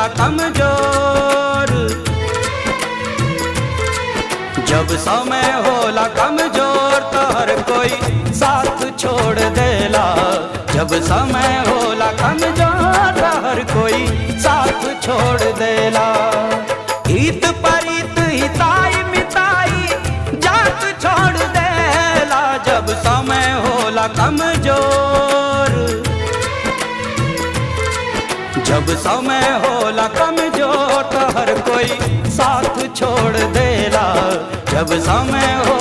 होला कमजोर, जब समय होला कमजोर तो हर कोई साथ छोड़ देला। जब समय होला कमजोर तो हर कोई साथ छोड़ देला। हित परित हिताई मिताई जात छोड़ देला। जब समय होला कमजोर, जब समय होला कमजोर तो हर कोई साथ छोड़ देला। जब समय हो